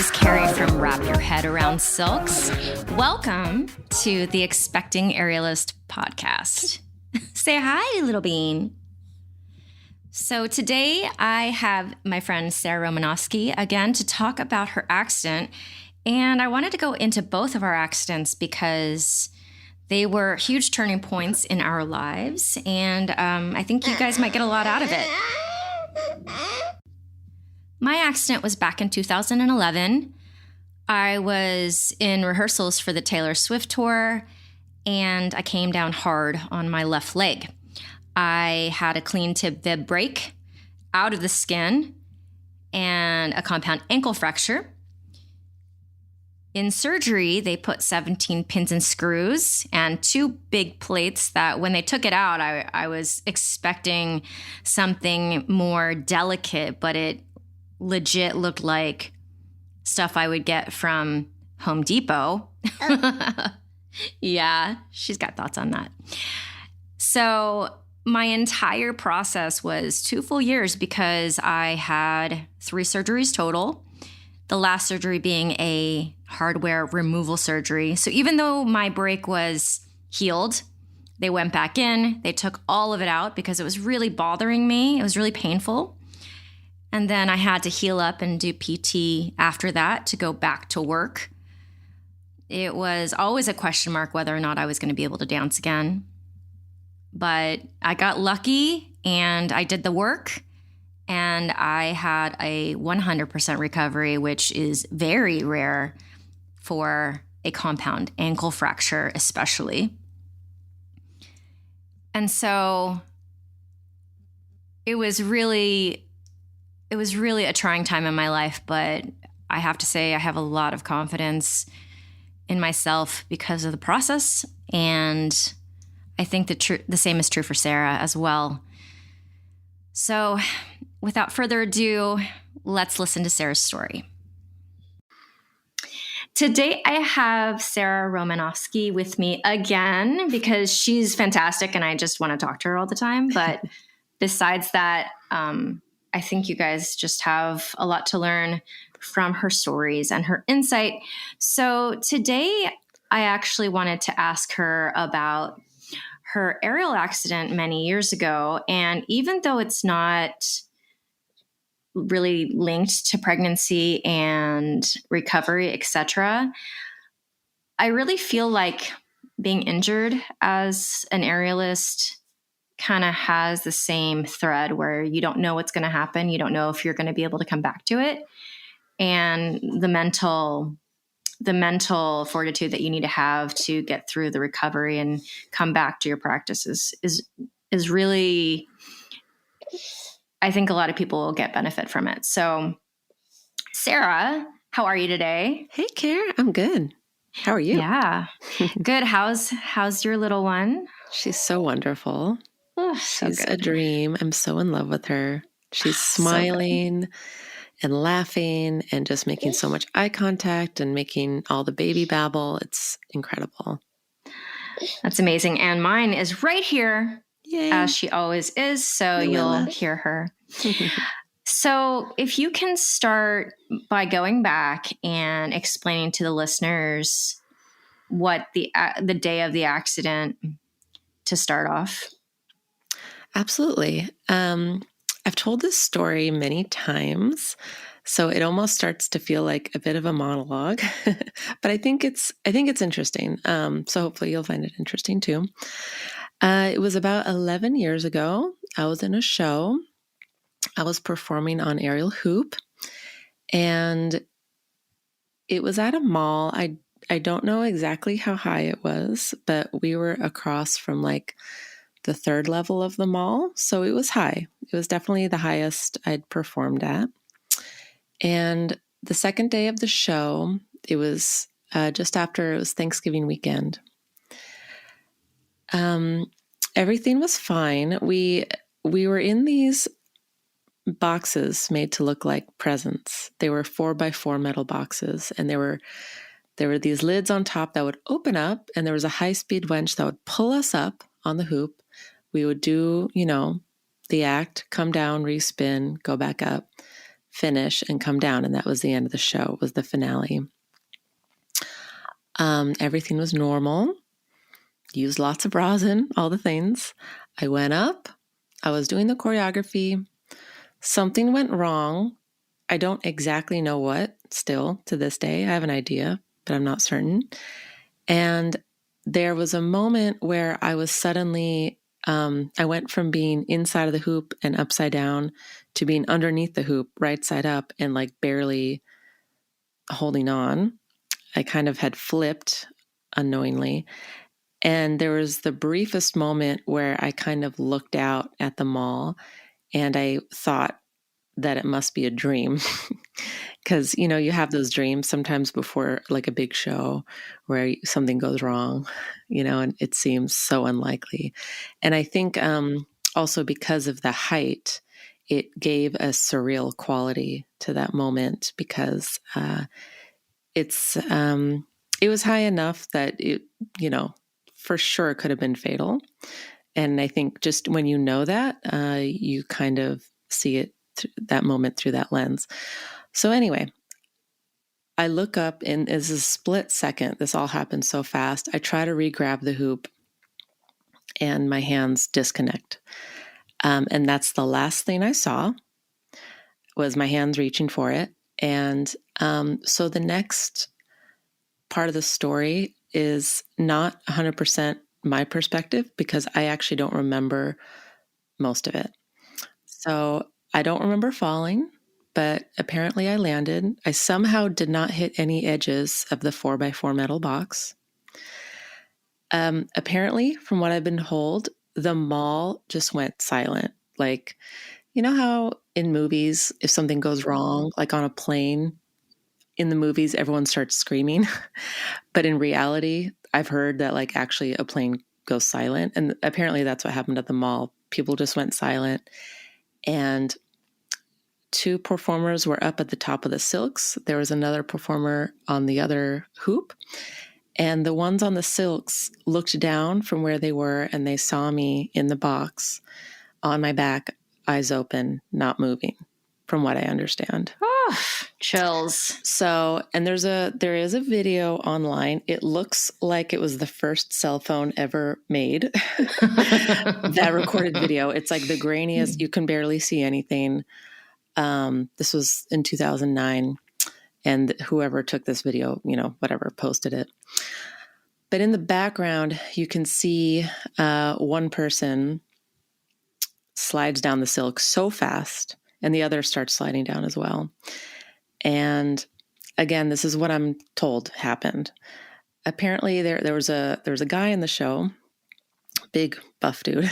is Carrie from Wrap Your Head Around Silks. Welcome to the Expecting Aerialist podcast. Say hi, little bean. So today I have my friend Sarah Romanowsky again to talk about her accident. And I wanted to go into both of our accidents because they were huge turning points in our lives. And I think you guys might get a lot out of it. My accident was back in 2011. I was in rehearsals for the Taylor Swift tour, and I came down hard on my left leg. I had a clean tib fib break out of the skin and a compound ankle fracture. In surgery, they put 17 pins and screws and two big plates that when they took it out, I was expecting something more delicate, but it legit looked like stuff I would get from Home Depot. Yeah, she's got thoughts on that. So my entire process was 2 full years because I had 3 surgeries total, the last surgery being a hardware removal surgery. So even though my break was healed, they went back in, they took all of it out because it was really bothering me. It was really painful. And then I had to heal up and do PT after that to go back to work. It was always a question mark whether or not I was going to be able to dance again. But I got lucky and I did the work and I had a 100% recovery, which is very rare for a compound ankle fracture especially. And so it was really a trying time in my life, but I have to say I have a lot of confidence in myself because of the process. And I think the same is true for Sarah as well. So without further ado, let's listen to Sarah's story. Today, I have Sarah Romanowsky with me again because she's fantastic and I just want to talk to her all the time. But besides that, I think you guys just have a lot to learn from her stories and her insight. So today, I actually wanted to ask her about her aerial accident many years ago. And even though it's not really linked to pregnancy and recovery, etc., I really feel like being injured as an aerialist kind of has the same thread where you don't know what's going to happen. You don't know if you're going to be able to come back to it. And the mental fortitude that you need to have to get through the recovery and come back to your practice is really, I think a lot of people will get benefit from it. So Sarah, how are you today? Hey, Kara, I'm good. How are you? Yeah, good. How's your little one? She's so wonderful. Oh, She's so a dream. I'm so in love with her. She's smiling and laughing and just making so much eye contact and making all the baby babble. It's incredible. That's amazing. And mine is right here, Yay. as she always is. So you'll hear her. So if you can start by going back and explaining to the listeners what the day of the accident to start off. Absolutely. I've told this story many times, so it almost starts to feel like a bit of a monologue, but I think it's interesting. So hopefully you'll find it interesting too. It was about 11 years ago. I was in a show. I was performing on aerial hoop, and it was at a mall. I don't know exactly how high it was, but we were across from like the 3rd level of the mall. So it was high. It was definitely the highest I'd performed at. And the second day of the show, it was just after it was Thanksgiving weekend. Everything was fine. We were in these boxes made to look like presents. They were 4x4 metal boxes, and there were these lids on top that would open up, and there was a high-speed winch that would pull us up on the hoop. We would do, the act, come down, respin, go back up, finish and come down. And that was the end of the show. It was the finale. Everything was normal. Used lots of rosin, all the things. I went up. I was doing the choreography. Something went wrong. I don't exactly know what still to this day. I have an idea, but I'm not certain. And there was a moment where I was suddenly, I went from being inside of the hoop and upside down to being underneath the hoop, right side up, and like barely holding on. I kind of had flipped unknowingly. And there was the briefest moment where I kind of looked out at the mall and I thought that it must be a dream. Because, you have those dreams sometimes before like a big show where something goes wrong, and it seems so unlikely. And I think also because of the height, it gave a surreal quality to that moment because it was high enough that it, for sure could have been fatal. And I think just when you know that, you kind of see it that moment through that lens. So anyway, I look up and it's a split second. This all happened so fast. I try to re-grab the hoop and my hands disconnect. And that's the last thing I saw was my hands reaching for it. And so the next part of the story is not 100% my perspective because I actually don't remember most of it. So I don't remember falling, but apparently I landed. I somehow did not hit any edges of the 4x4 metal box. Apparently, from what I've been told, the mall just went silent. Like, you know how in movies, if something goes wrong, like on a plane, in the movies, everyone starts screaming. But in reality, I've heard that like actually a plane goes silent. And apparently that's what happened at the mall. People just went silent. And 2 performers were up at the top of the silks. There was another performer on the other hoop. And the ones on the silks looked down from where they were and they saw me in the box on my back, eyes open, not moving, from what I understand. Oh, chills. So, and there is a video online. It looks like it was the first cell phone ever made. That recorded video. It's like the grainiest, you can barely see anything. This was in 2009. And whoever took this video, whatever, posted it. But in the background, you can see one person slides down the silk so fast, and the other starts sliding down as well. And again, this is what I'm told happened. Apparently, there was a guy in the show, big buff dude,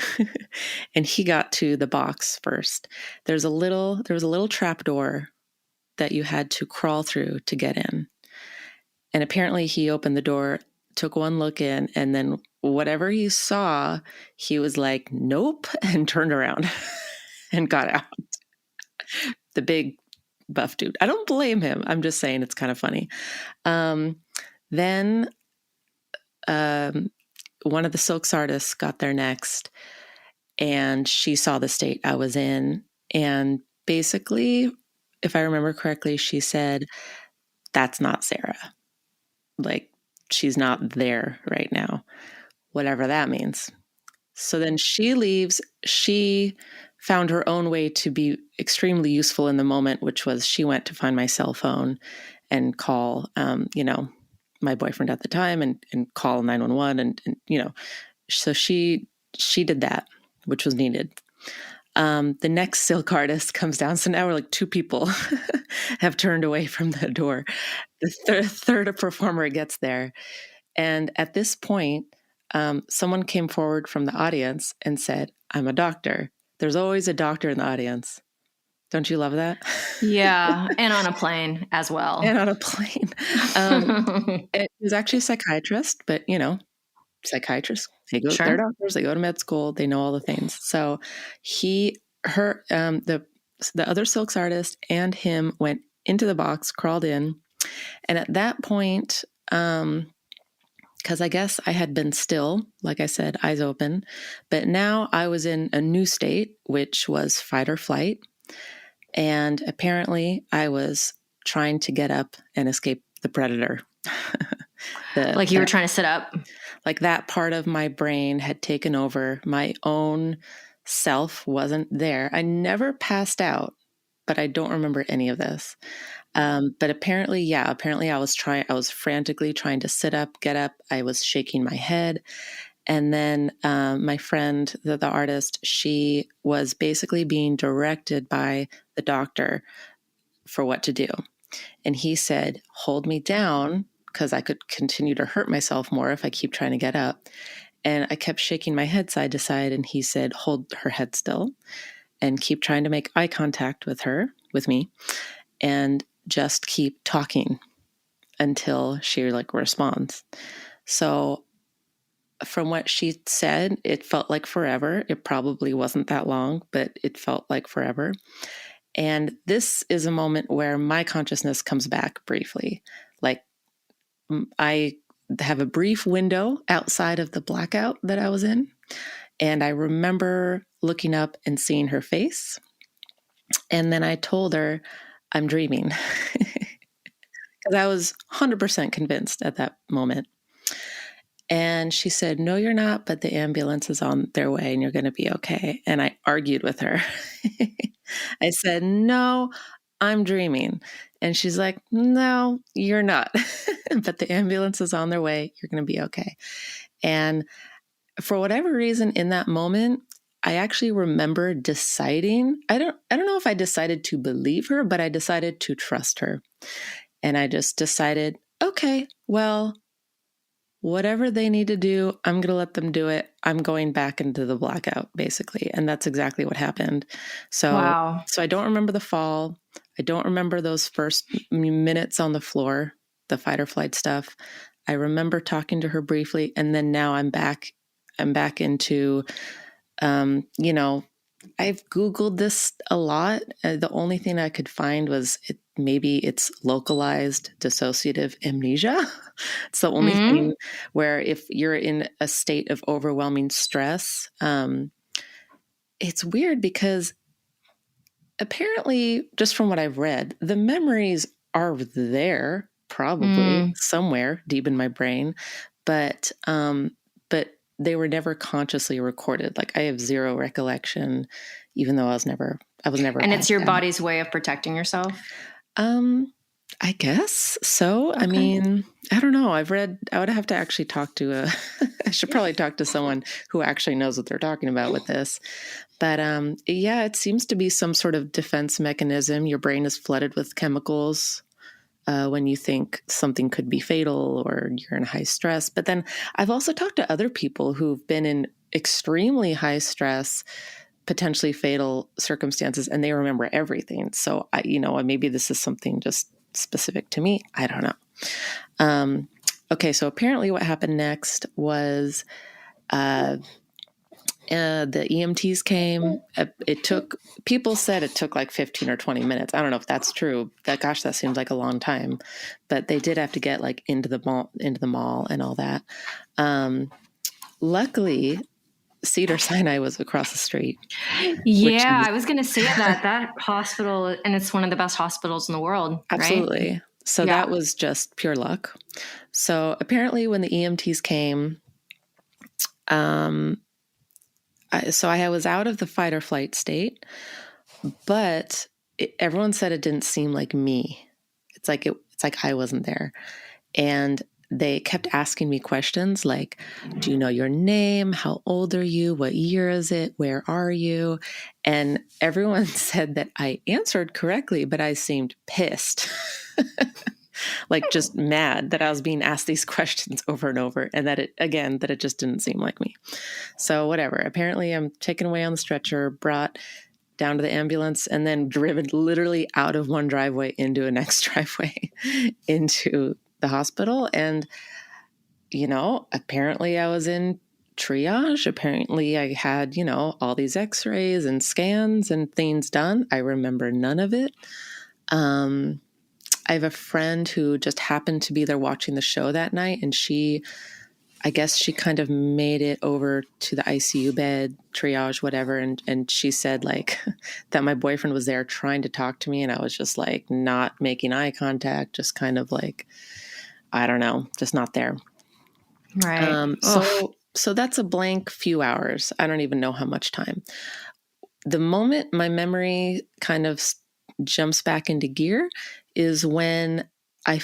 and he got to the box first. There was a little trap door that you had to crawl through to get in. And apparently he opened the door, took one look in, and then whatever he saw, he was like, nope, and turned around and got out. The big buff dude. I don't blame him. I'm just saying it's kind of funny. Then one of the silks artists got there next, and she saw the state I was in. And basically, if I remember correctly, she said, that's not Sarah. Like, she's not there right now, whatever that means. So then she leaves. She found her own way to be extremely useful in the moment, which was she went to find my cell phone and call, my boyfriend at the time and call 911. And so she did that, which was needed. The next silk artist comes down. So now we're like 2 people have turned away from the door. The third performer gets there. And at this point, someone came forward from the audience and said, I'm a doctor. There's always a doctor in the audience. Don't you love that? Yeah. And on a plane as well. And on a plane. It was actually a psychiatrist, but psychiatrists, they're doctors, they go to med school, they know all the things. So the other silks artist and him went into the box, crawled in. And at that point, because I guess I had been still, like I said, eyes open, but now I was in a new state, which was fight or flight. And apparently I was trying to get up and escape the predator. Like you were trying to sit up? Like that part of my brain had taken over. My own self wasn't there. I never passed out, but I don't remember any of this. But apparently I was frantically trying to sit up, get up. I was shaking my head. And then my friend, the artist, she was basically being directed by the doctor for what to do. And he said, hold me down because I could continue to hurt myself more if I keep trying to get up. And I kept shaking my head side to side. And he said, hold her head still and keep trying to make eye contact with me, and just keep talking until she responds. So from what she said, it felt like forever. It probably wasn't that long, but it felt like forever. And this is a moment where my consciousness comes back briefly. Like I have a brief window outside of the blackout that I was in. And I remember looking up and seeing her face. And then I told her, I'm dreaming. Because I was 100% convinced at that moment. And she said, no, you're not, but the ambulance is on their way and you're going to be okay. And I argued with her. I said, no, I'm dreaming. And she's like, no, you're not, but the ambulance is on their way. You're going to be okay. And for whatever reason in that moment, I actually remember deciding, I don't know if I decided to believe her, but I decided to trust her. And I just decided, okay, well, whatever they need to do, I'm going to let them do it. I'm going back into the blackout, basically. And that's exactly what happened. So, wow. So I don't remember the fall. I don't remember those first minutes on the floor, the fight or flight stuff. I remember talking to her briefly. And then now I'm back into, I've Googled this a lot. The only thing I could find was maybe it's localized dissociative amnesia. It's the only thing where if you're in a state of overwhelming stress, it's weird because apparently, just from what I've read, the memories are there probably somewhere deep in my brain, but they were never consciously recorded. Like I have zero recollection, even though I was never. And it's your body's way of protecting yourself? I guess so. Okay. I mean, I don't know. I would have to actually talk to I should probably talk to someone who actually knows what they're talking about with this. But yeah, it seems to be some sort of defense mechanism. Your brain is flooded with chemicals when you think something could be fatal or you're in high stress. But then I've also talked to other people who've been in extremely high stress, potentially fatal circumstances, and they remember everything. So maybe this is something just specific to me. I don't know. Okay. So apparently what happened next was, the EMTs came. People said it took like 15 or 20 minutes. I don't know if that's true. That seems like a long time, but they did have to get like into the mall and all that. Luckily, Cedars-Sinai was across the street. Yeah, I was going to say that hospital, and it's one of the best hospitals in the world. Absolutely. Right? So that was just pure luck. So apparently when the EMTs came, so I was out of the fight or flight state, but everyone said it didn't seem like me. It's like I wasn't there. And they kept asking me questions like, do you know your name? How old are you? What year is it? Where are you? And everyone said that I answered correctly, but I seemed pissed. Like just mad that I was being asked these questions over and over, and that it just didn't seem like me. So whatever. Apparently I'm taken away on the stretcher, brought down to the ambulance, and then driven literally out of one driveway into a next driveway into the hospital. And, apparently I was in triage. Apparently I had, all these x-rays and scans and things done. I remember none of it. I have a friend who just happened to be there watching the show that night, and she I guess she kind of made it over to the ICU bed, triage, whatever. And she said like that my boyfriend was there trying to talk to me. And I was just like not making eye contact, just kind of like, I don't know, just not there. Right. So that's a blank few hours. I don't even know how much time. The moment my memory kind of jumps back into gear is when I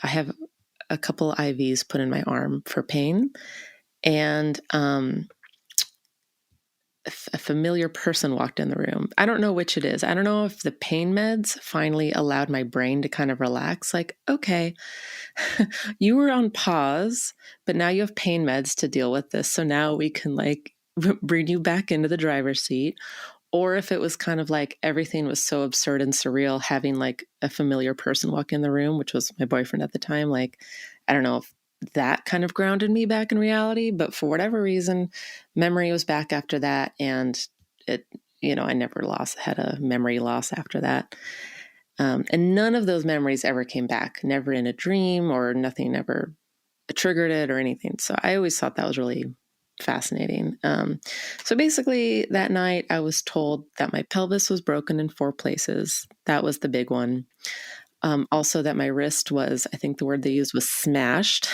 have a couple IVs put in my arm for pain, and a familiar person walked in the room. I don't know which it is. I don't know if the pain meds finally allowed my brain to kind of relax. Like, okay, you were on pause, but now you have pain meds to deal with this. So now we can like bring you back into the driver's seat. Or if it was kind of like everything was so absurd and surreal, having like a familiar person walk in the room, which was my boyfriend at the time. Like, I don't know if that kind of grounded me back in reality, but for whatever reason, memory was back after that. And it, I never had a memory loss after that. And none of those memories ever came back, never in a dream, or nothing ever triggered it or anything. So I always thought that was really fascinating. So basically that night I was told that my pelvis was broken in 4 places. That was the big one. Also that my wrist was, I think the word they used was smashed,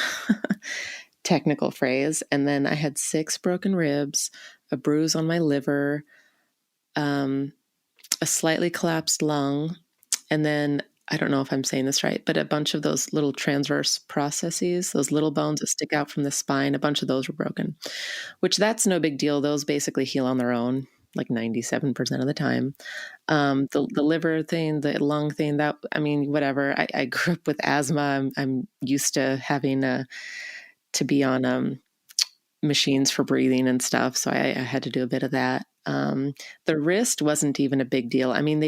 technical phrase. And then I had 6 broken ribs, a bruise on my liver, a slightly collapsed lung, and then I don't know if I'm saying this right, but a bunch of those little transverse processes, those little bones that stick out from the spine, a bunch of those were broken, which that's no big deal. Those basically heal on their own, like 97% of the time. The liver thing, the lung thing, whatever. I grew up with asthma. I'm used to having to be on machines for breathing and stuff. So I had to do a bit of that. The wrist wasn't even a big deal. I mean,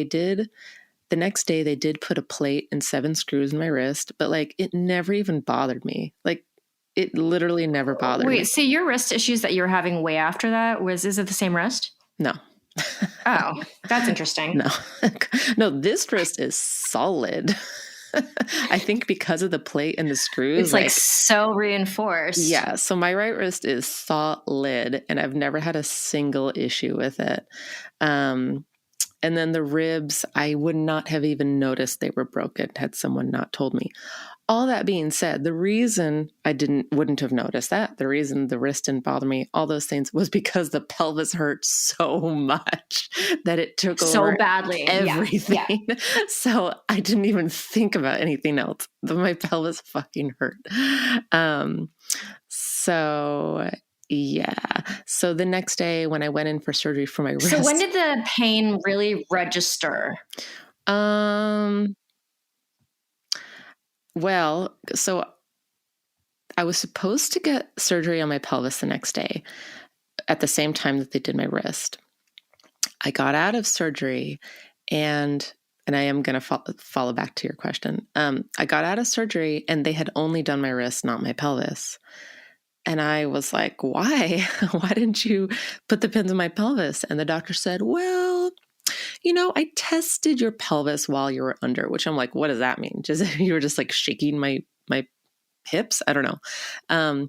the next day they did put a plate and 7 screws in my wrist, but like it never even bothered me. Like it literally never bothered me. Wait, so your wrist issues that you were having way after that is it the same wrist? No. Oh, that's interesting. No, this wrist is solid. I think because of the plate and the screws. It's like so reinforced. Yeah. So my right wrist is solid and I've never had a single issue with it. And then the ribs, I would not have even noticed they were broken had someone not told me. All that being said, the reason I wouldn't have noticed that, the reason the wrist didn't bother me, all those things was because the pelvis hurt so much that it took so over badly everything. Yeah. So I didn't even think about anything else. My pelvis fucking hurt. Yeah. So the next day when I went in for surgery for my wrist. So when did the pain really register? Well, so I was supposed to get surgery on my pelvis the next day at the same time that they did my wrist. I got out of surgery and I am going to follow back to your question. I got out of surgery and they had only done my wrist, not my pelvis. And I was like, why? Why didn't you put the pins in my pelvis? And the doctor said, well, I tested your pelvis while you were under, which I'm like, what does that mean? You were just like shaking my hips? I don't know. And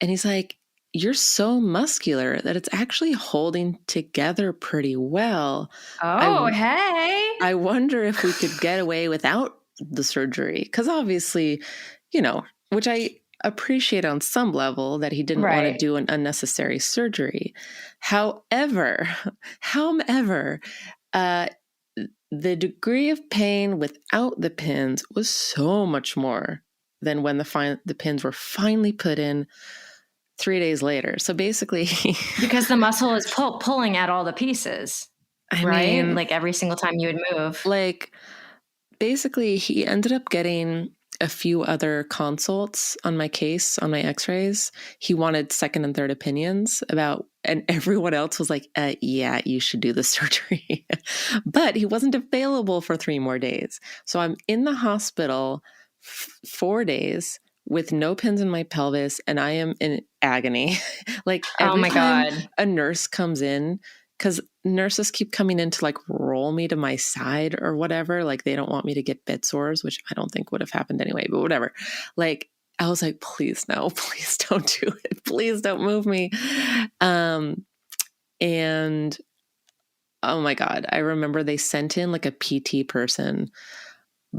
he's like, you're so muscular that it's actually holding together pretty well. Hey. I wonder if we could get away without the surgery. Because obviously, which I appreciate on some level that he didn't want to do an unnecessary surgery. However, the degree of pain without the pins was so much more than when the pins were finally put in 3 days later. So basically, because the muscle is pulling at all the pieces, right? Like every single time you would move. Like basically, he ended up getting a few other consults on my case, on my x-rays. He wanted second and third opinions and everyone else was like, yeah, you should do the surgery. But he wasn't available for 3 more days. So I'm in the hospital 4 days with no pins in my pelvis and I am in agony. Like every time a nurse comes in, because nurses keep coming in to like roll me to my side or whatever. Like they don't want me to get bed sores, which I don't think would have happened anyway, but whatever. Like I was like, please no, please don't do it. Please don't move me. And oh my God, I remember they sent in like a PT person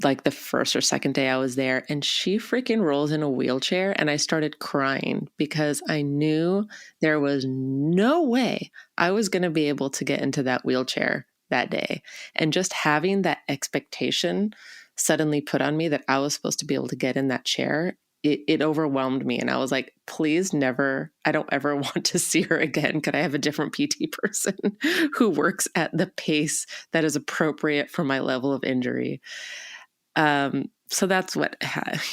like the first or second day I was there, and she freaking rolls in a wheelchair, and I started crying because I knew there was no way I was going to be able to get into that wheelchair that day. And just having that expectation suddenly put on me that I was supposed to be able to get in that chair, it overwhelmed me. And I was like, please never, I don't ever want to see her again. Could I have a different PT person who works at the pace that is appropriate for my level of injury? So that's what,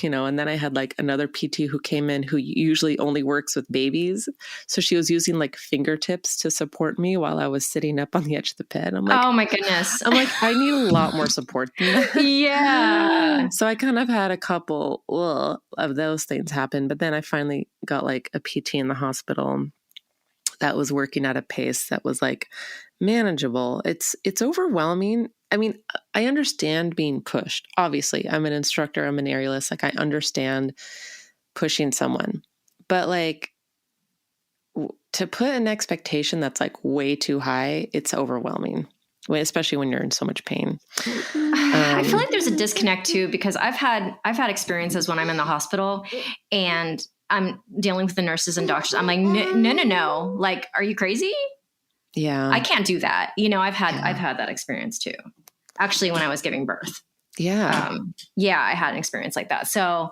and then I had like another PT who came in who usually only works with babies. So she was using like fingertips to support me while I was sitting up on the edge of the bed. I'm like, oh my goodness. I'm like, I need a lot more support than that. Yeah. So I kind of had a couple of those things happen, but then I finally got like a PT in the hospital that was working at a pace that was like manageable. It's overwhelming. I mean, I understand being pushed. Obviously, I'm an instructor, I'm an aerialist. Like I understand pushing someone, but like to put an expectation that's like way too high, it's overwhelming, especially when you're in so much pain. I feel like there's a disconnect too, because I've had experiences when I'm in the hospital and I'm dealing with the nurses and doctors. I'm like, no. Like, are you crazy? Yeah. I can't do that. I've had that experience too. Actually, when I was giving birth. Yeah. I had an experience like that. So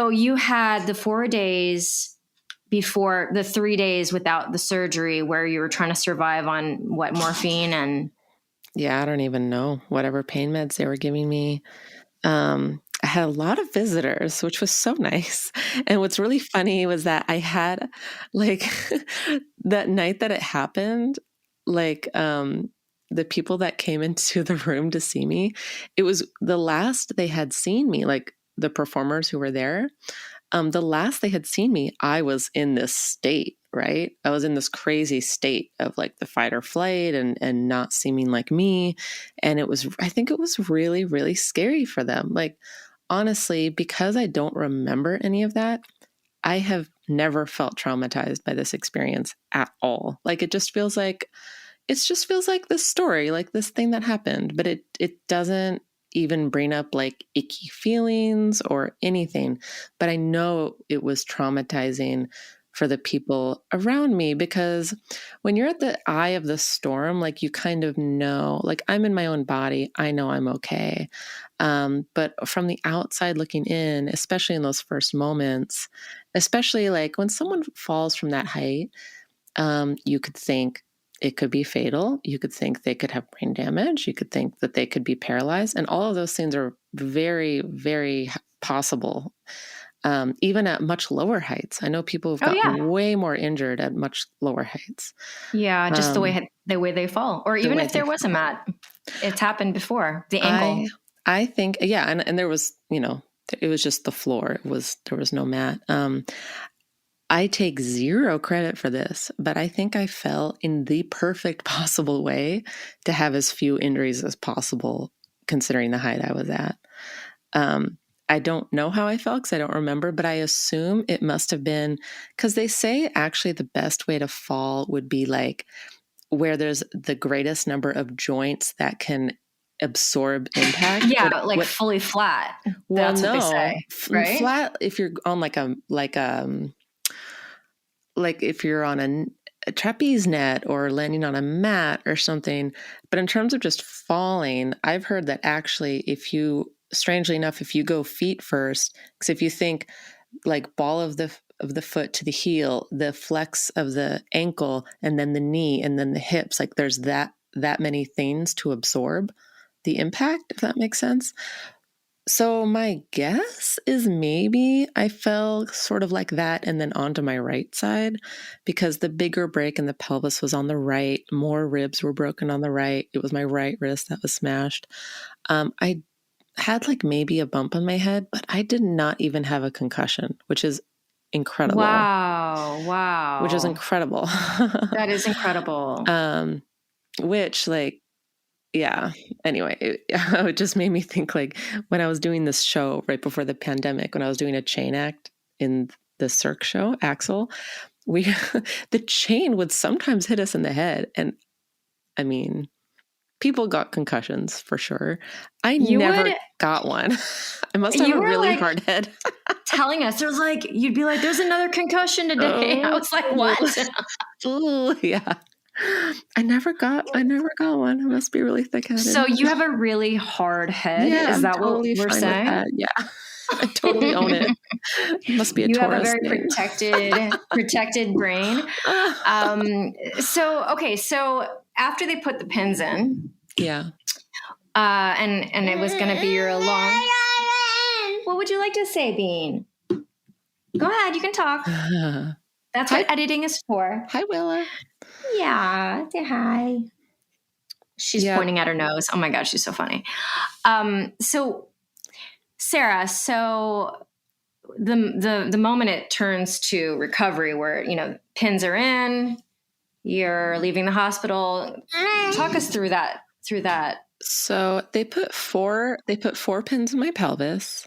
you had the 4 days before, the 3 days without the surgery where you were trying to survive on what, morphine and... Yeah, I don't even know. Whatever pain meds they were giving me. I had a lot of visitors, which was so nice. And what's really funny was that I had like that night that it happened, like the people that came into the room to see me, it was the last they had seen me, like the performers who were there. The last they had seen me, I was in this state, right? I was in this crazy state of like the fight or flight and not seeming like me. And I think it was really, really scary for them. Like, honestly, because I don't remember any of that, I have never felt traumatized by this experience at all. Like, it just feels like this story, like this thing that happened, but it doesn't even bring up like icky feelings or anything. But I know it was traumatizing for the people around me, because when you're at the eye of the storm, like you kind of know, like I'm in my own body, I know I'm okay. But from the outside looking in, especially in those first moments, especially like when someone falls from that height, you could think it could be fatal. You could think they could have brain damage. You could think that they could be paralyzed. And all of those things are very, very possible, even at much lower heights. I know people have gotten way more injured at much lower heights. Yeah, just the way they fall. Or even if there was a mat. It's happened before, the angle. I think, and there was, it was just the floor. There was no mat. I take zero credit for this, but I think I fell in the perfect possible way to have as few injuries as possible, considering the height I was at. I don't know how I felt because I don't remember, but I assume it must have been because they say actually the best way to fall would be like where there's the greatest number of joints that can absorb impact. Yeah, but fully flat. That's what they say, right? Flat if you're on like if you're on a trapeze net or landing on a mat or something. But in terms of just falling, I've heard that actually strangely enough, if you go feet first, because if you think like ball of the foot to the heel, the flex of the ankle, and then the knee, and then the hips, like there's that many things to absorb the impact, if that makes sense. So my guess is maybe I fell sort of like that and then onto my right side, because the bigger break in the pelvis was on the right. More ribs were broken on the right. It was my right wrist that was smashed. I had like maybe a bump on my head, but I did not even have a concussion, which is incredible. Wow. Which is incredible. That is incredible. Which like, Yeah. Anyway, it just made me think like when I was doing this show right before the pandemic, when I was doing a chain act in the Cirque show, Axel, we the chain would sometimes hit us in the head. And I mean, people got concussions for sure. I You never would, got one. I must have you a were really like hard head. telling us, there was like, you'd be like, there's another concussion today. I Oh, was like, what? oh, yeah. I never got one. I must be really thick-headed. So you have a really hard head. Yeah, Is I'm that what totally we're fine with saying? that. Yeah. I totally own it. It must be a You have a Taurus very thing. protected brain. So after they put the pins in, Yeah. and it was going to be your alarm. What would you like to say, Bean? Go ahead, you can talk. That's what editing is for. Hi, Willa. Yeah, say hi. She's pointing at her nose. Oh my God, she's so funny. So Sarah, the moment it turns to recovery, where pins are in, you're leaving the hospital. Talk us through that. So they put four pins in my pelvis.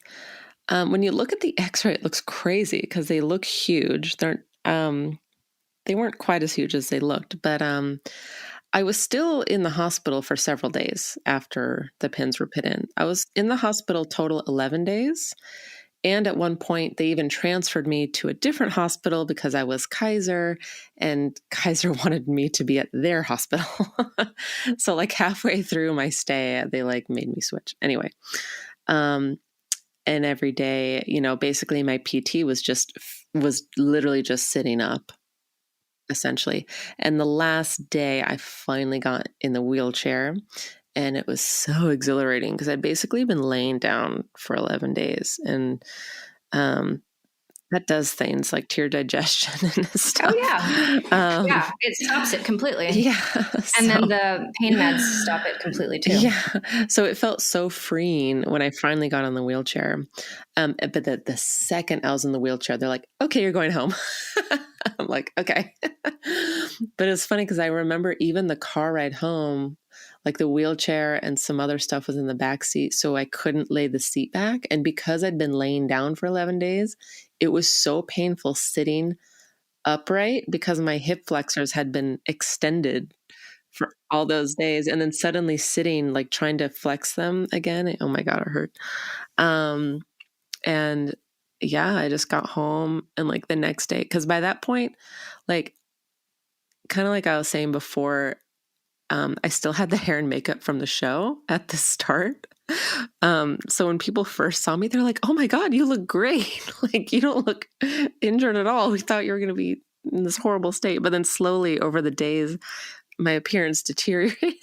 When you look at the X-ray, it looks crazy because they look huge. They weren't quite as huge as they looked, but I was still in the hospital for several days after the pins were put in. I was in the hospital total 11 days. And at one point, they even transferred me to a different hospital because I was Kaiser, and Kaiser wanted me to be at their hospital. So like halfway through my stay, they like made me switch. Anyway, and every day, basically my PT was literally just sitting up, essentially. And the last day, I finally got in the wheelchair. And it was so exhilarating because I'd basically been laying down for 11 days. And that does things like to your digestion and stuff. Oh, yeah. Yeah, it stops it completely. Yeah. And then the pain meds stop it completely too. Yeah. So it felt so freeing when I finally got on the wheelchair. But the second I was in the wheelchair, they're like, okay, you're going home. I'm like, okay. But it's funny because I remember even the car ride home, like the wheelchair and some other stuff was in the back seat. So I couldn't lay the seat back. And because I'd been laying down for 11 days, it was so painful sitting upright because my hip flexors had been extended for all those days. And then suddenly sitting, like trying to flex them again. Oh my God, it hurt. And yeah, I just got home and like the next day, because by that point, like kind of like I was saying before, I still had the hair and makeup from the show at the start. So when people first saw me, they're like, oh my God, you look great. Like you don't look injured at all. We thought you were going to be in this horrible state. But then slowly over the days, my appearance deteriorated.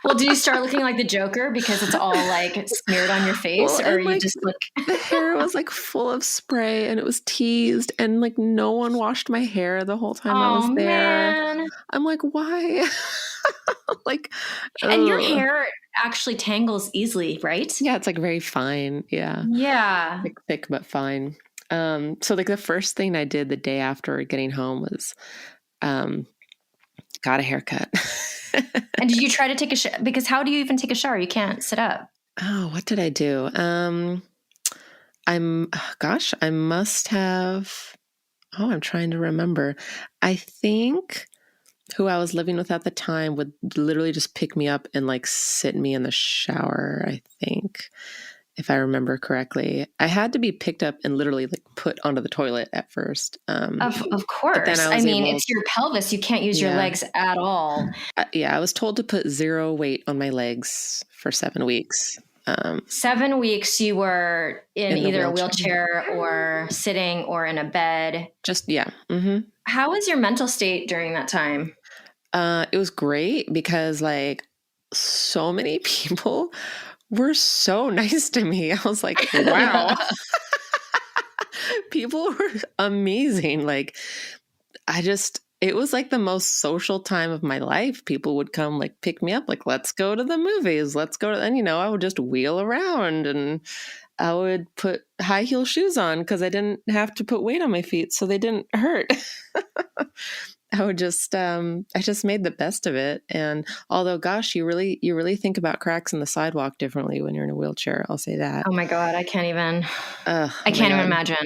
Well, do you start looking like the Joker because it's all like smeared on your face, or you just look? The hair was like full of spray and it was teased, and like no one washed my hair the whole time I was there. Man. I'm like, why? Like, and your hair actually tangles easily, right? Yeah, it's like very fine. Yeah. Yeah. Like thick but fine. So like the first thing I did the day after getting home was got a haircut. And did you try to take a shower? Because how do you even take a shower? You can't sit up. Oh, what did I do? I must have, I'm trying to remember. I think who I was living with at the time would literally just pick me up and like sit me in the shower, I think, if I remember correctly. I had to be picked up and literally like put onto the toilet at first. Of course. It's your pelvis. You can't use your legs at all. I was told to put 0 weight on my legs for 7 weeks. 7 weeks you were in either a wheelchair or sitting or in a bed. Just, yeah. Mm-hmm. How was your mental state during that time? It was great because like so many people were so nice to me. I was like, wow. People were amazing. Like, it was like the most social time of my life. People would come like pick me up, like, let's go to the movies. Let's go to, and I would just wheel around and I would put high heel shoes on because I didn't have to put weight on my feet. So they didn't hurt. I just made the best of it. And although, gosh, you really think about cracks in the sidewalk differently when you're in a wheelchair. I'll say that. Oh my God, I can't even Oh even my God. imagine,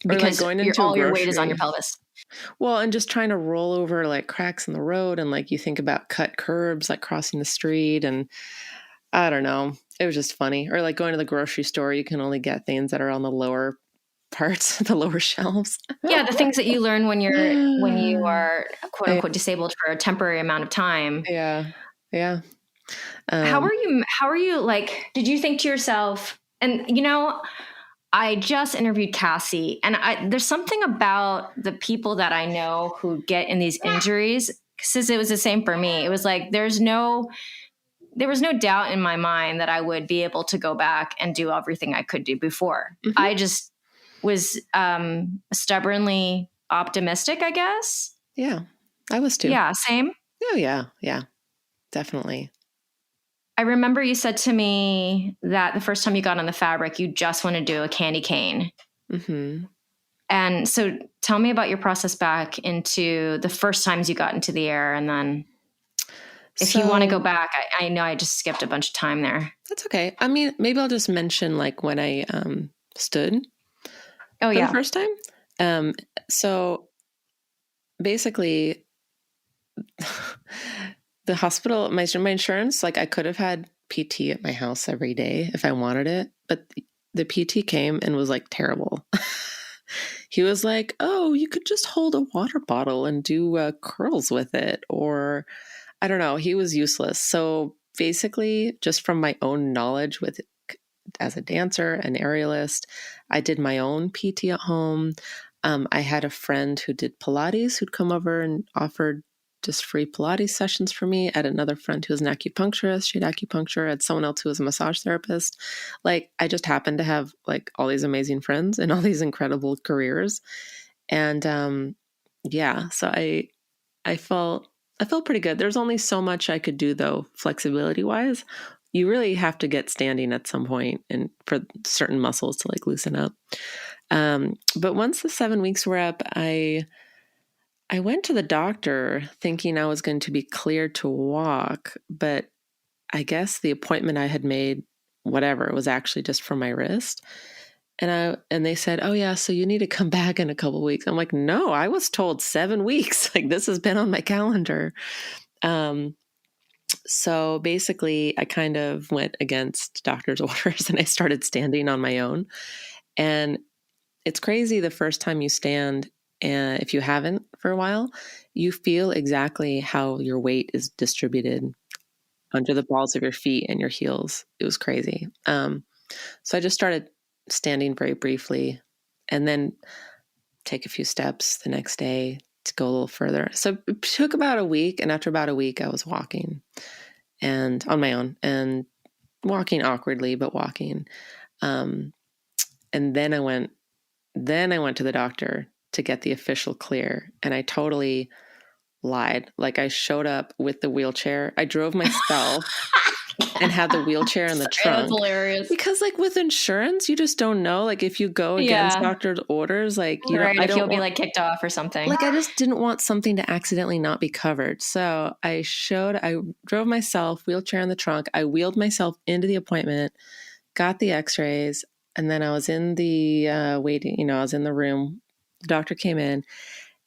Or like because going into all a your weight is on your grocery. pelvis. Well, and just trying to roll over like cracks in the road, and like you think about cut curbs, like crossing the street, and I don't know. It was just funny. Or like going to the grocery store, you can only get things that are on the lower parts, the lower shelves. Yeah, the things that you learn when you are quote Yeah, unquote disabled for a temporary amount of time. yeah. How are you like, did you think to yourself, and I just interviewed Cassie, and there's something about the people that I know who get in these injuries, since it was the same for me. It was like there was no doubt in my mind that I would be able to go back and do everything I could do before. Mm-hmm. I just was stubbornly optimistic, I guess. Yeah, I was too. Yeah, same. Oh, yeah, definitely. I remember you said to me that the first time you got on the fabric, you just want to do a candy cane. Mm-hmm. And so tell me about your process back into the first times you got into the air. And then if you want to go back, I know I just skipped a bunch of time there. That's okay. I mean, maybe I'll just mention like when I stood for the first time. So basically the hospital, my insurance, like I could have had PT at my house every day if I wanted it, but the PT came and was like terrible. He was like, "Oh, you could just hold a water bottle and do curls with it," or I don't know. He was useless. So basically, just from my own knowledge as a dancer, an aerialist, I did my own PT at home. I had a friend who did Pilates who'd come over and offered just free Pilates sessions for me. I had another friend who was an acupuncturist. She had acupuncture. I had someone else who was a massage therapist. Like, I just happened to have like all these amazing friends and all these incredible careers. And yeah, so I felt pretty good. There's only so much I could do though, flexibility wise. You really have to get standing at some point and for certain muscles to like loosen up. But once the 7 weeks were up, I went to the doctor thinking I was going to be cleared to walk, but I guess the appointment I had made, whatever, it was actually just for my wrist. And they said, "Oh yeah, so you need to come back in a couple of weeks." I'm like, "No, I was told 7 weeks. Like this has been on my calendar." So basically I kind of went against doctor's orders and I started standing on my own. And it's crazy the first time you stand, and if you haven't for a while, you feel exactly how your weight is distributed under the balls of your feet and your heels. It was crazy. So I just started standing very briefly and then take a few steps the next day to go a little further. So it took about a week. And after about a week, I was walking and on my own and walking awkwardly, but walking. And then I went to the doctor to get the official clear. And I totally lied. Like I showed up with the wheelchair. I drove myself and had the wheelchair in the trunk. That's hilarious. Because like with insurance, you just don't know. Like if you go against doctor's orders, like, you know, if you'll be like kicked off or something. Like I just didn't want something to accidentally not be covered. So I drove myself, wheelchair in the trunk. I wheeled myself into the appointment, got the x-rays. And then I was in the I was in the room. The doctor came in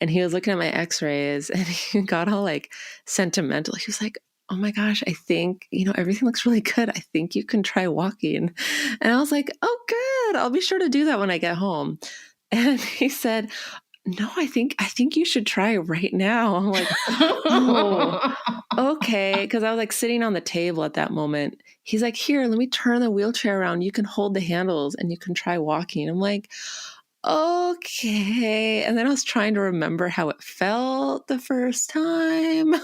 and he was looking at my x-rays and he got all like sentimental. He was like, "Oh my gosh, I think, everything looks really good. I think you can try walking." And I was like, "Oh, good. I'll be sure to do that when I get home." And he said, "No, I think you should try right now." I'm like, "Oh, okay." Because I was like sitting on the table at that moment. He's like, "Here, let me turn the wheelchair around. You can hold the handles and you can try walking." I'm like, "Okay." And then I was trying to remember how it felt the first time.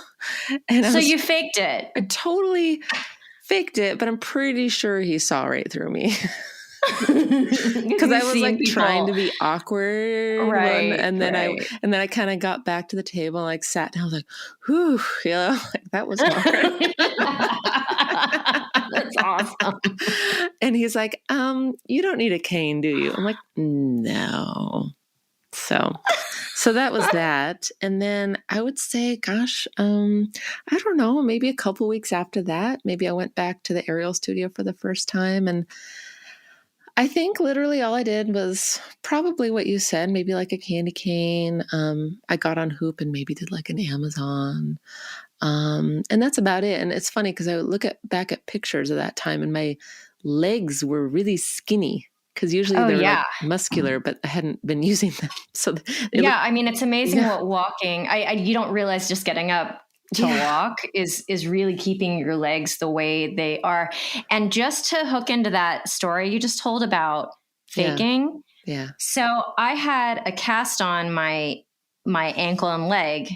And so you faked it. I totally faked it, but I'm pretty sure he saw right through me. Because I was like trying to be awkward, right? And then I kind of got back to the table and like sat down. I was like, "Whew," like that was hard. That's awesome. And he's like, "You don't need a cane, do you?" I'm like, "No." So So that was that. And then I would say, gosh, I don't know, maybe a couple weeks after that, maybe I went back to the aerial studio for the first time. And I think literally all I did was probably what you said, maybe like a candy cane. I got on Hoop and maybe did like an Amazon. And that's about it. And it's funny because I would look back at pictures of that time and my legs were really skinny because usually they're like muscular, but I hadn't been using them. So I mean, it's amazing what walking, you don't realize just getting up to walk is really keeping your legs the way they are. And just to hook into that story you just told about faking. Yeah. So I had a cast on my ankle and leg.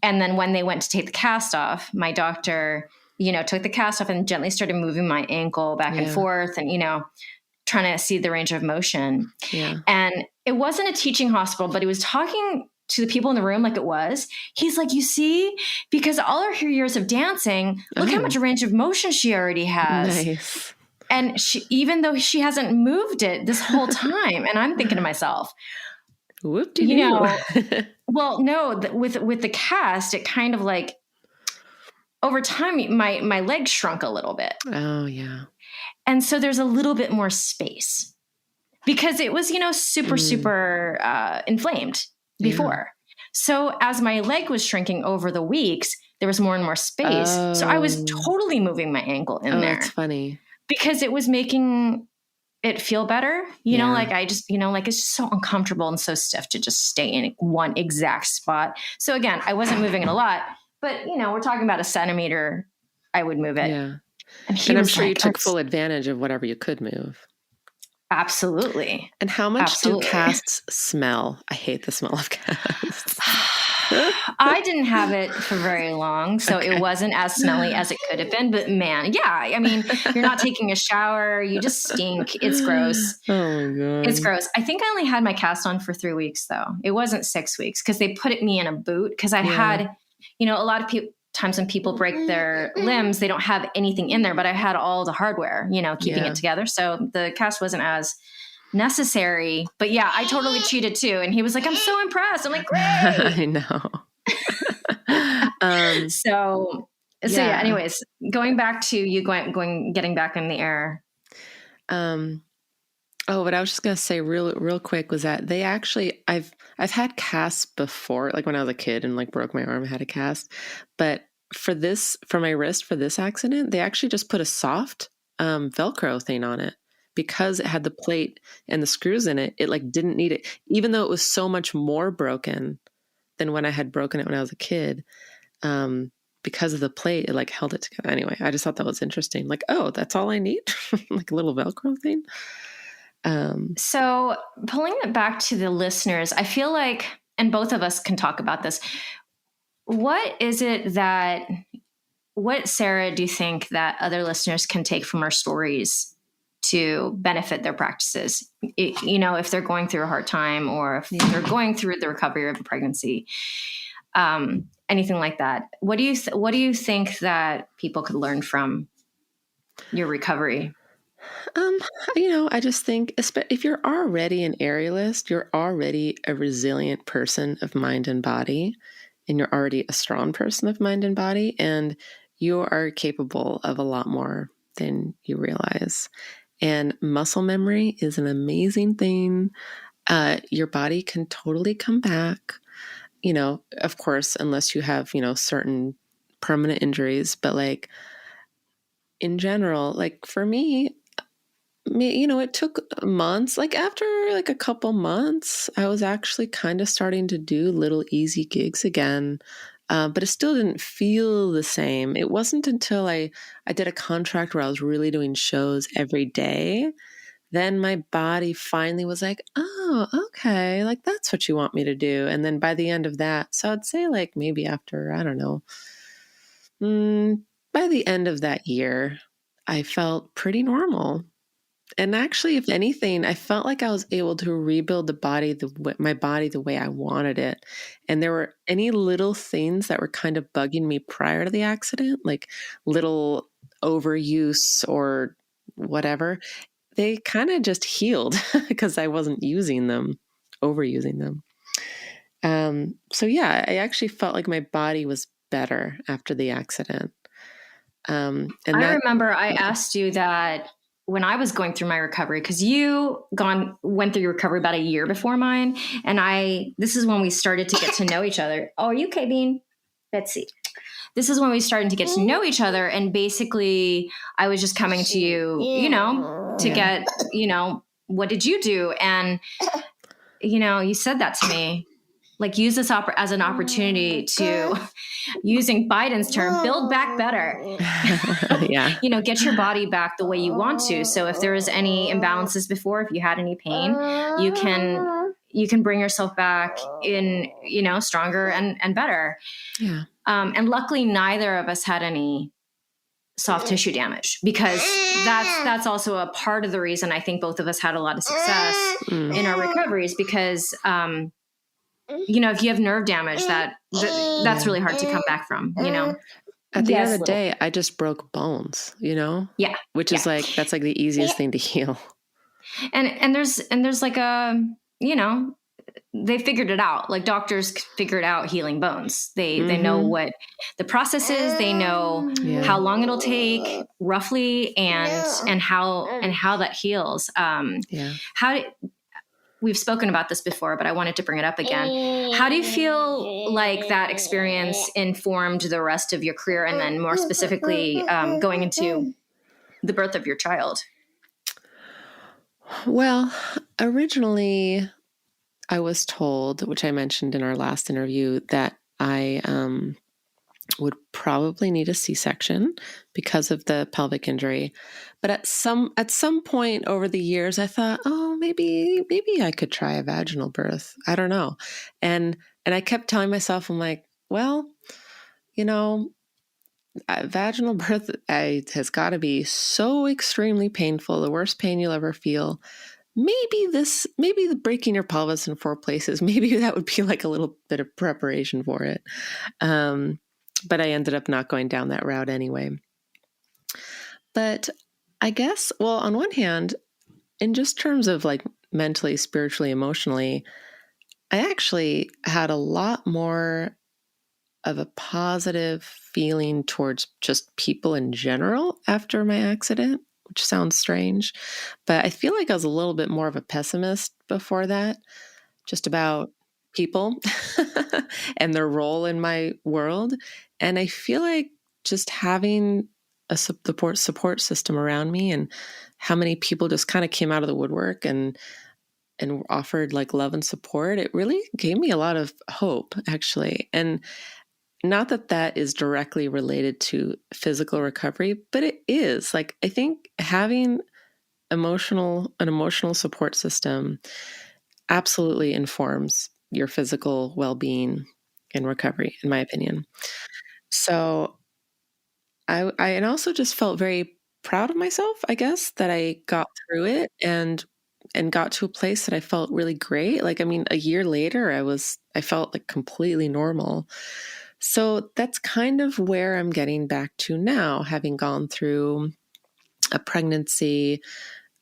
And then when they went to take the cast off, my doctor, took the cast off and gently started moving my ankle back and forth and, trying to see the range of motion. Yeah. And it wasn't a teaching hospital, but he was talking to the people in the room like it was. He's like, you see, because all her years of dancing, look how much range of motion she already has. Nice. And even though she hasn't moved it this whole time. And I'm thinking to myself, whoop-de-doo. Well, no, with the cast, it kind of like over time, my legs shrunk a little bit. Oh, yeah. And so there's a little bit more space because it was, super inflamed before. So as my leg was shrinking over the weeks, there was more and more space. So I was totally moving my ankle in there. That's funny. Because it was making it feel better. Like I just, like it's just so uncomfortable and so stiff to just stay in one exact spot. So again, I wasn't moving it a lot, but we're talking about a centimeter. I would move it. Yeah. And I'm sure you took full advantage of whatever you could move. Absolutely. And how much do casts smell? I hate the smell of casts. I didn't have it for very long, so it wasn't as smelly as it could have been. But man, I mean, you're not taking a shower. You just stink. It's gross. Oh, my God. It's gross. I think I only had my cast on for 3 weeks, though. It wasn't 6 weeks because they put me in a boot because I had, a lot of times when people break their limbs, they don't have anything in there, but I had all the hardware, keeping it together. So the cast wasn't as necessary, but I totally cheated too. And he was like, I'm so impressed. I'm like, great. I know. Anyways, going back to you getting back in the air. What I was just going to say real quick was that they actually, I've had casts before, like when I was a kid and like broke my arm, I had a cast, but for my wrist, for this accident, they actually just put a soft, Velcro thing on it because it had the plate and the screws in it. It like didn't need it, even though it was so much more broken than when I had broken it when I was a kid. Because of the plate, it like held it together. Anyway, I just thought that was interesting. Like, oh, that's all I need? Like a little Velcro thing. So pulling it back to the listeners, I feel like, and both of us can talk about this. What Sarah, do you think that other listeners can take from our stories to benefit their practices? If they're going through a hard time or if they're going through the recovery of a pregnancy, anything like that. What do you think that people could learn from your recovery? I just think if you're already an aerialist, you're already a resilient person of mind and body, and you're already a strong person of mind and body, and you are capable of a lot more than you realize. And muscle memory is an amazing thing. Your body can totally come back, of course, unless you have, certain permanent injuries, but like in general, like for me, it took months. Like after like a couple months, I was actually kind of starting to do little easy gigs again. But it still didn't feel the same. It wasn't until I did a contract where I was really doing shows every day. Then my body finally was like, oh, okay, like that's what you want me to do. And then by the end of that, so I'd say like maybe after, I don't know, by the end of that year, I felt pretty normal. And actually, if anything, I felt like I was able to rebuild my body the way I wanted it. And there were any little things that were kind of bugging me prior to the accident, like little overuse or whatever, they kind of just healed because I wasn't overusing them. So yeah, I actually felt like my body was better after the accident. And I remember I asked you that when I was going through my recovery, because you went through your recovery about a year before mine. And this is when we started to get to know each other. Oh, are you okay, Bean? Betsy. This is when we started to get to know each other. And basically I was just coming to you, to get, what did you do? And, you said that to me, like, use this as an opportunity to, using Biden's term, build back better. Yeah. Get your body back the way you want to. So if there was any imbalances before, if you had any pain, you can bring yourself back in, stronger and better. Yeah. And luckily neither of us had any soft tissue damage, because that's also a part of the reason I think both of us had a lot of success in our recoveries, because, if you have nerve damage, that's really hard to come back from, At the end of the day, I just broke bones, Yeah. Which is that's like the easiest thing to heal. And there's like they figured it out. Like, doctors figured out healing bones. They know what the process is. They know how long it'll take roughly, and how that heals. We've spoken about this before, but I wanted to bring it up again. How do you feel like that experience informed the rest of your career, and then more specifically going into the birth of your child? Well, originally I was told, which I mentioned in our last interview, that I would probably need a C-section because of the pelvic injury. But at some point over the years, I thought, oh, maybe I could try a vaginal birth. I don't know. And I kept telling myself, I'm like, well, vaginal birth has got to be so extremely painful, the worst pain you'll ever feel. Maybe the breaking your pelvis in 4 places, maybe that would be like a little bit of preparation for it. But I ended up not going down that route anyway. But I guess, well, on one hand, in just terms of like mentally, spiritually, emotionally, I actually had a lot more of a positive feeling towards just people in general after my accident, which sounds strange, but I feel like I was a little bit more of a pessimist before that, just about people and their role in my world. And I feel like just having a support system around me, and how many people just kind of came out of the woodwork and offered like love and support, it really gave me a lot of hope, actually. And not that is directly related to physical recovery, but it is. Like, I think having an emotional support system absolutely informs your physical well-being in recovery, in my opinion. So I also just felt very proud of myself, I guess, that I got through it and got to a place that I felt really great. Like, I mean, a year later, I felt like completely normal. So that's kind of where I'm getting back to now, having gone through a pregnancy,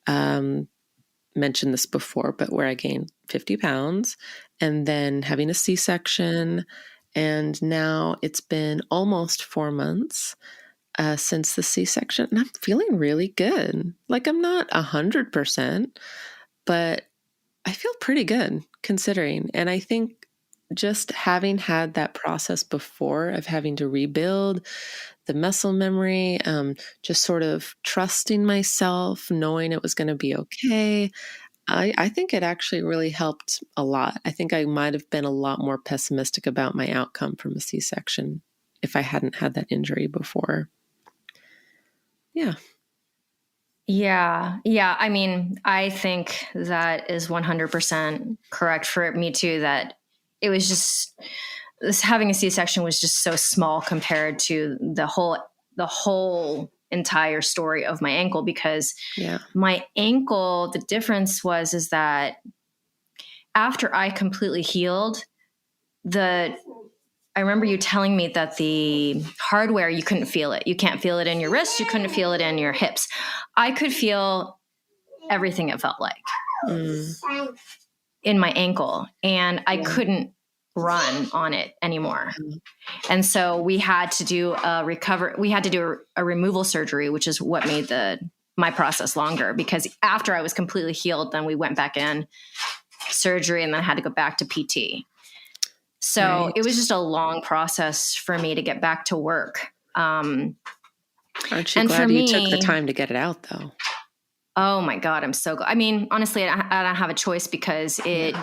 mentioned this before, but where I gained 50 pounds, and then having a C-section. And now it's been almost 4 months since the C-section, and I'm feeling really good. Like, I'm not 100%, but I feel pretty good considering. And I think just having had that process before of having to rebuild the muscle memory, just sort of trusting myself, knowing it was going to be okay, I think it actually really helped a lot. I think I might have been a lot more pessimistic about my outcome from a C-section if I hadn't had that injury before. Yeah. Yeah. I mean, I think that is 100% correct for me too, that it was just, having a C-section was just so small compared to the whole entire story of my ankle, because my ankle, the difference is that after I completely healed, I remember you telling me that the hardware, you couldn't feel it. You can't feel it in your wrists. You couldn't feel it in your hips. I could feel everything it felt like in my ankle, and I couldn't run on it anymore. And so we had to do a removal surgery, which is what made my process longer, because after I was completely healed, then we went back in surgery and then I had to go back to PT. So it was just a long process for me to get back to work. Aren't you glad you took the time to get it out though? Oh my God, I'm so glad. I mean, honestly, I don't have a choice, because if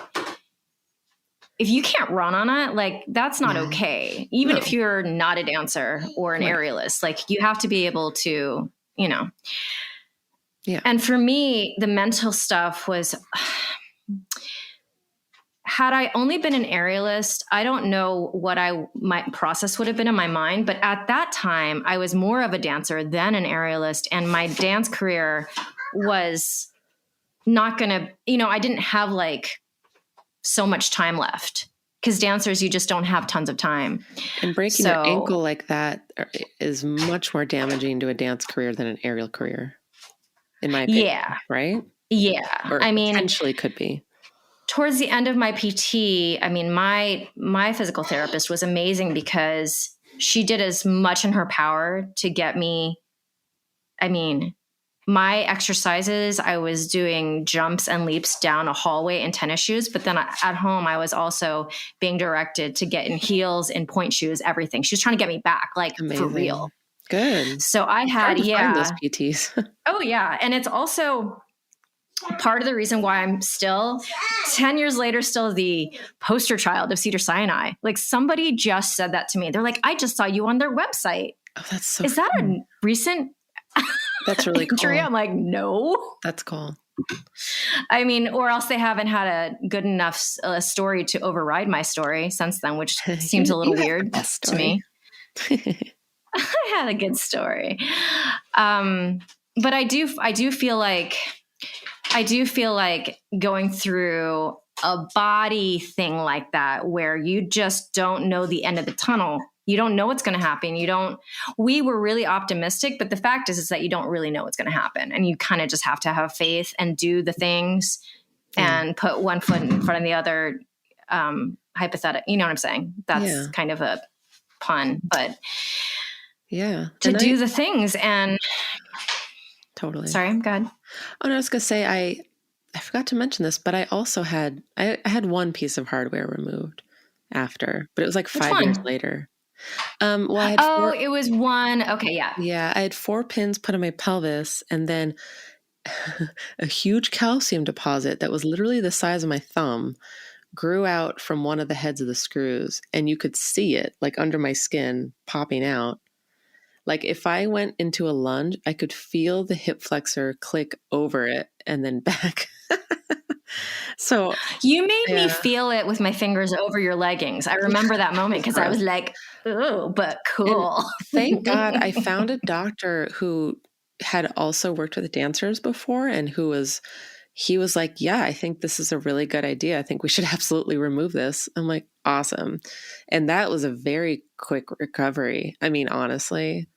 you can't run on it, like that's not okay. Even if you're not a dancer or an aerialist, like you have to be able to, Yeah. And for me, the mental stuff was, had I only been an aerialist, I don't know what my process would have been in my mind. But at that time, I was more of a dancer than an aerialist. And my dance career was not going to, I didn't have like so much time left, because dancers, you just don't have tons of time. And breaking your ankle like that is much more damaging to a dance career than an aerial career, in my opinion. Yeah. Right? Yeah. Or potentially could be. Towards the end of my PT, I mean, my physical therapist was amazing, because she did as much in her power to get me. I mean, my exercises, I was doing jumps and leaps down a hallway in tennis shoes. But then at home, I was also being directed to get in heels, in point shoes, everything. She was trying to get me back, like for real. Good. So I had, find those PTs. Oh yeah. And it's also part of the reason why I'm still 10 years later, still the poster child of Cedars-Sinai. Like somebody just said that to me. They're like, I just saw you on their website. Oh, that's so Is that a recent That's really cool. I'm like, no. That's cool. I mean, or else they haven't had a good enough story to override my story since then, which seems a little weird to me. I had a good story. But I do feel like going through a body thing like that, where you just don't know the end of the tunnel. You don't know what's going to happen. We were really optimistic, but the fact is that you don't really know what's going to happen. And you kind of just have to have faith and do the things and put one foot in front of the other. Hypothetical, you know what I'm saying? That's kind of a pun, but to do the things and totally. Sorry, I'm good. Oh, no, I was going to say, I forgot to mention this, but I also had one piece of hardware removed after, but it was like 5 years later. Well, I had it was one. Okay. Yeah. Yeah. I had 4 pins put in my pelvis, and then a huge calcium deposit that was literally the size of my thumb grew out from one of the heads of the screws, and you could see it like under my skin popping out. Like if I went into a lunge, I could feel the hip flexor click over it and then back. So you made me feel it with my fingers over your leggings. I remember that moment, because I was like, oh, but cool. And thank God I found a doctor who had also worked with dancers before, and he was like, yeah, I think this is a really good idea. I think we should absolutely remove this. I'm like, awesome. And that was a very quick recovery. I mean, honestly,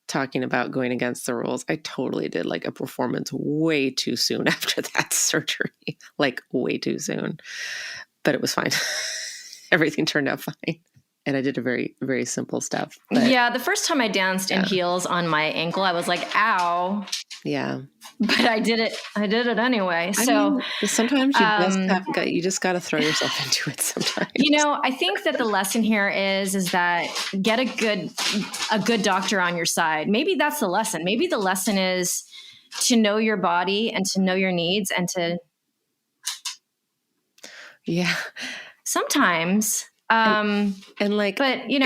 talking about going against the rules, I totally did like a performance way too soon after that surgery, like way too soon, but it was fine. Everything turned out fine. And I did a very, very simple step. But, the first time I danced in heels on my ankle, I was like, ow. Yeah. But I did it anyway. Sometimes you just got to throw yourself into it sometimes. I think that the lesson here is that get a good doctor on your side. Maybe that's the lesson. Maybe the lesson is to know your body and to know your needs and to. Yeah. Sometimes. But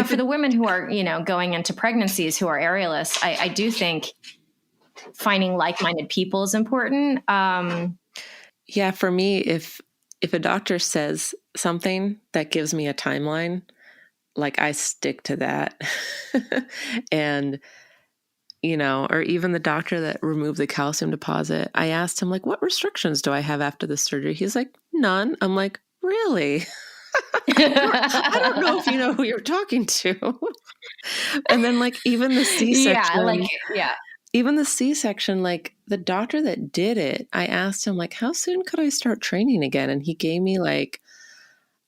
for the women who are, going into pregnancies who are aerialists, I do think finding like-minded people is important. For me, if a doctor says something that gives me a timeline, like I stick to that. And, or even the doctor that removed the calcium deposit, I asked him, like, what restrictions do I have after the surgery? He's like, none. I'm like, really? I don't know if you know who you're talking to. And then like even the C-section, even the C-section, like the doctor that did it, I asked him like, how soon could I start training again? And he gave me like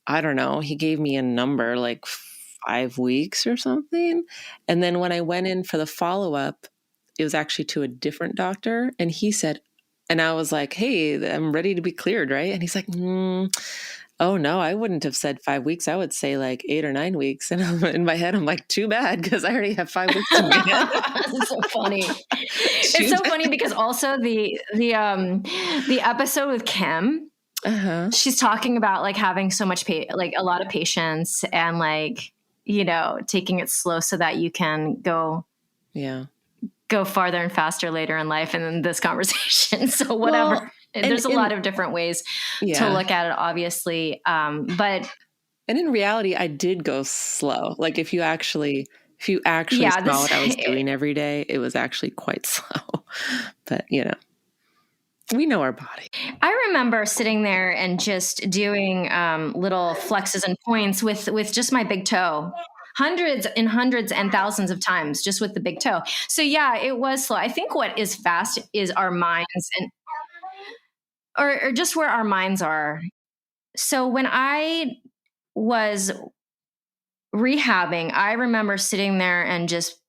I don't know, he gave me a number like 5 weeks or something. And then when I went in for the follow-up, it was actually to a different doctor. And he said, and I was like, hey, I'm ready to be cleared, right? And he's like, oh no, I wouldn't have said 5 weeks. I would say like 8 or 9 weeks. And in my head, I'm like, too bad, because I already have 5 weeks in my head. It's so funny. It's so funny because also the episode with Kim, she's talking about like having so much like a lot of patience and like, you know, taking it slow so that you can go farther and faster later in life and in this conversation. So whatever. Well, there's a lot of different ways to look at it, obviously. But in reality, I did go slow. Like if you actually saw what I was doing every day, it was actually quite slow. But you know, we know our body. I remember sitting there and just doing little flexes and points with just my big toe. Hundreds and thousands of times just with the big toe. So yeah, it was slow. I think what is fast is our minds or just where our minds are. So when I was rehabbing, I remember sitting there and just,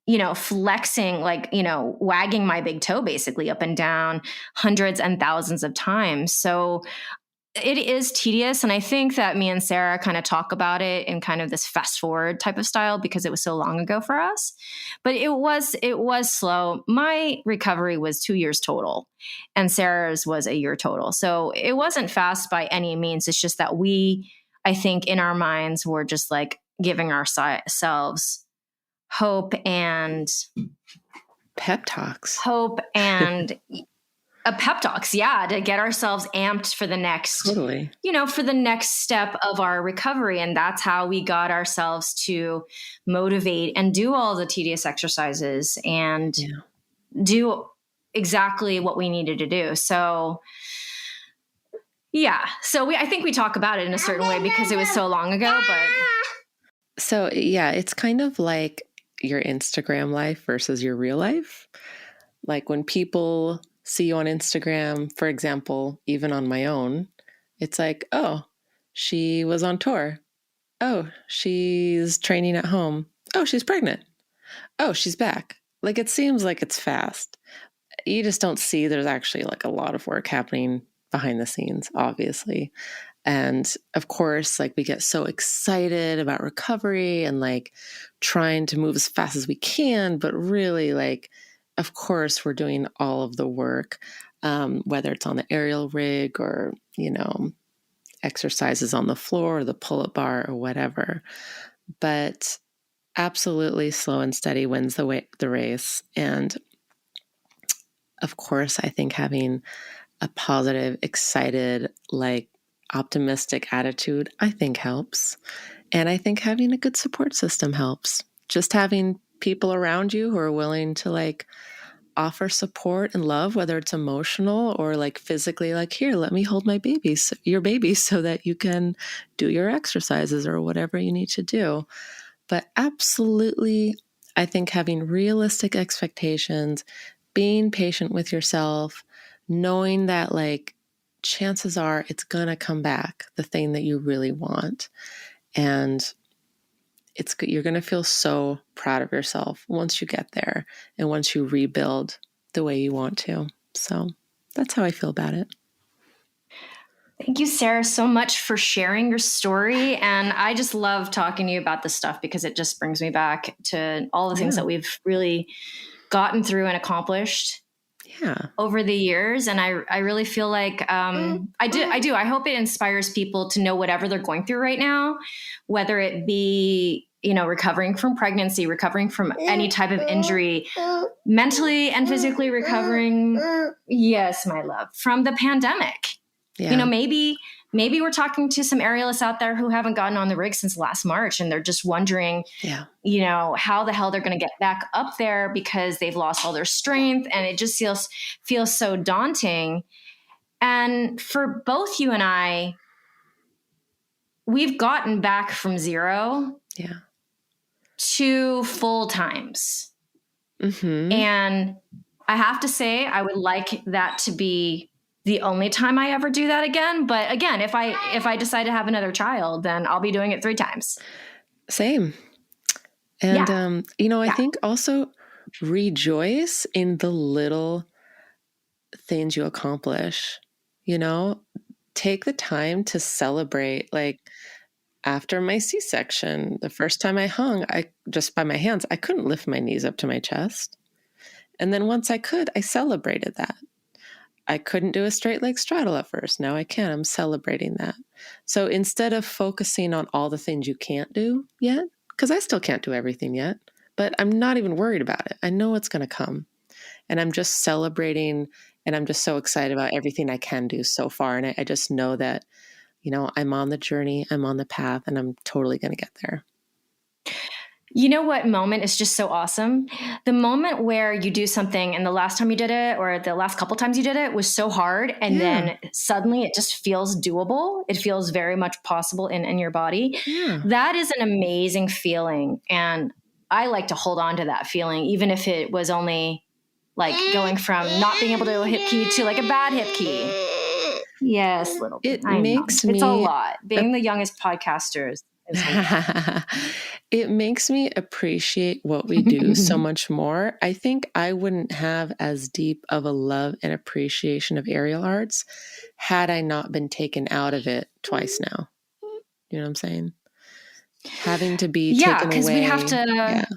you know, flexing, like, you know, wagging my big toe basically up and down hundreds and thousands of times. So it is tedious. And I think that me and Sarah kind of talk about it in kind of this fast forward type of style because it was so long ago for us. But it was slow. My recovery was 2 years total and Sarah's was a year total. So it wasn't fast by any means. It's just that I think in our minds, were just like giving ourselves hope and pep talks. Hope and a pep talks, to get ourselves amped for the next, for the next step of our recovery. And that's how we got ourselves to motivate and do all the tedious exercises and do exactly what we needed to do. So, I think we talk about it in a certain way because it was so long ago, but. So, it's kind of like your Instagram life versus your real life. Like when people see you on Instagram, for example, even on my own, it's like, oh, she was on tour. Oh, she's training at home. Oh, she's pregnant. Oh, she's back. Like it seems like it's fast. You just don't see there's actually like a lot of work happening behind the scenes, obviously. And of course, like we get so excited about recovery and like trying to move as fast as we can, but really like, of course, we're doing all of the work, whether it's on the aerial rig or, exercises on the floor or the pull-up bar or whatever. But absolutely slow and steady wins the race. And of course, I think having a positive, excited, like optimistic attitude, I think helps. And I think having a good support system helps. Just having people around you who are willing to like offer support and love, whether it's emotional or like physically, like, here, let me hold your baby so that you can do your exercises or whatever you need to do. But absolutely, I think having realistic expectations, being patient with yourself, knowing that like chances are it's going to come back, the thing that you really want. And you're going to feel so proud of yourself once you get there and once you rebuild the way you want to. So that's how I feel about it. Thank you, Sarah, so much for sharing your story. And I just love talking to you about this stuff because it just brings me back to all the things that we've really gotten through and accomplished over the years. And I really feel like I do. I hope it inspires people to know whatever they're going through right now, whether it be, recovering from pregnancy, recovering from any type of injury, mentally and physically recovering. Yes, my love, from the pandemic. Yeah. Maybe we're talking to some aerialists out there who haven't gotten on the rig since last March, and they're just wondering, how the hell they're going to get back up there because they've lost all their strength, and it just feels so daunting. And for both you and I, we've gotten back from zero to full times. Mm-hmm. And I have to say, I would like that to be the only time I ever do that again. But again, if I decide to have another child, then I'll be doing it 3 times. Same. And, I think also rejoice in the little things you accomplish, take the time to celebrate. Like after my C-section, the first time I hung, just by my hands, I couldn't lift my knees up to my chest. And then once I could, I celebrated that. I couldn't do a straight leg straddle at first. Now I can. I'm celebrating that. So instead of focusing on all the things you can't do yet, because I still can't do everything yet, but I'm not even worried about it. I know it's going to come. And I'm just celebrating, and I'm just so excited about everything I can do so far. And I just know that, I'm on the journey, I'm on the path, and I'm totally going to get there. You know what moment is just so awesome? The moment where you do something and the last time you did it or the last couple times you did it was so hard. And then suddenly it just feels doable. It feels very much possible in your body. Yeah. That is an amazing feeling. And I like to hold on to that feeling, even if it was only like going from not being able to do a hip key to like a bad hip key. Yes, little. It makes me. It's a lot. Being the youngest podcasters. It makes me appreciate what we do so much more. I think I wouldn't have as deep of a love and appreciation of aerial arts had I not been taken out of it twice now. You know what I'm saying? Having to be taken away. Yeah, because we have to.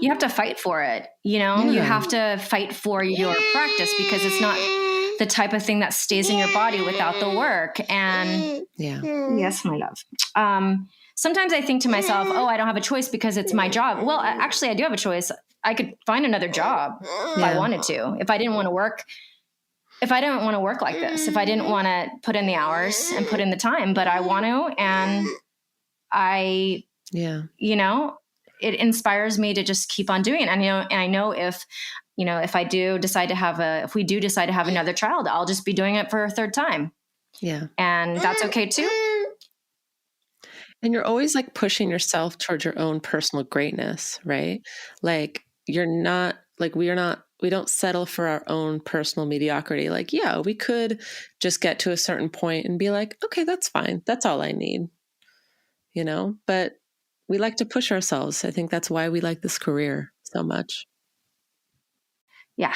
You have to fight for it. You have to fight for your practice because it's not the type of thing that stays in your body without the work. And yes, my love. Sometimes I think to myself, I don't have a choice because it's my job. Well, actually I do have a choice. I could find another job if I wanted to, if I didn't want to work like this, if I didn't want to put in the hours and put in the time, but I want to, and it inspires me to just keep on doing it. And I know if we do decide to have another child, I'll just be doing it for a third time. Yeah. And that's okay too. And you're always like pushing yourself towards your own personal greatness, right? Like we don't settle for our own personal mediocrity. Like, we could just get to a certain point and be like, okay, that's fine. That's all I need, but we like to push ourselves. I think that's why we like this career so much. Yeah.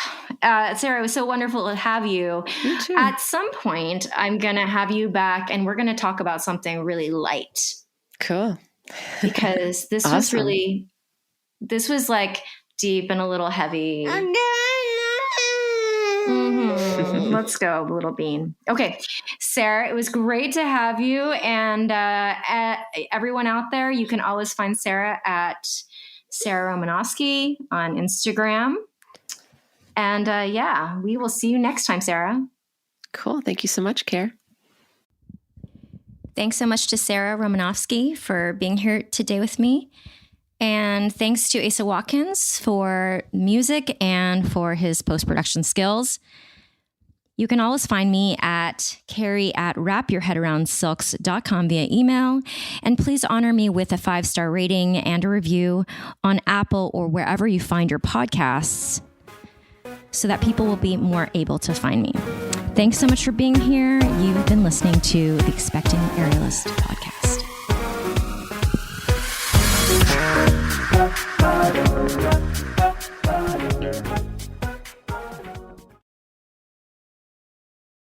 Sarah, it was so wonderful to have you. You too. At some point, I'm going to have you back and we're going to talk about something really light. Cool. Because this awesome. this was like deep and a little heavy. Let's go, little bean. Okay. Sarah, it was great to have you. And everyone out there, you can always find Sarah at Sarah Romanowsky on Instagram. And we will see you next time, Sarah. Cool. Thank you so much, Care. Thanks so much to Sarah Romanowsky for being here today with me. And thanks to Asa Watkins for music and for his post-production skills. You can always find me at carrie@wrapyourheadaroundsilks.com via email. And please honor me with a 5-star rating and a review on Apple or wherever you find your podcasts so that people will be more able to find me. Thanks so much for being here. You've been listening to the Expecting Aerialist podcast.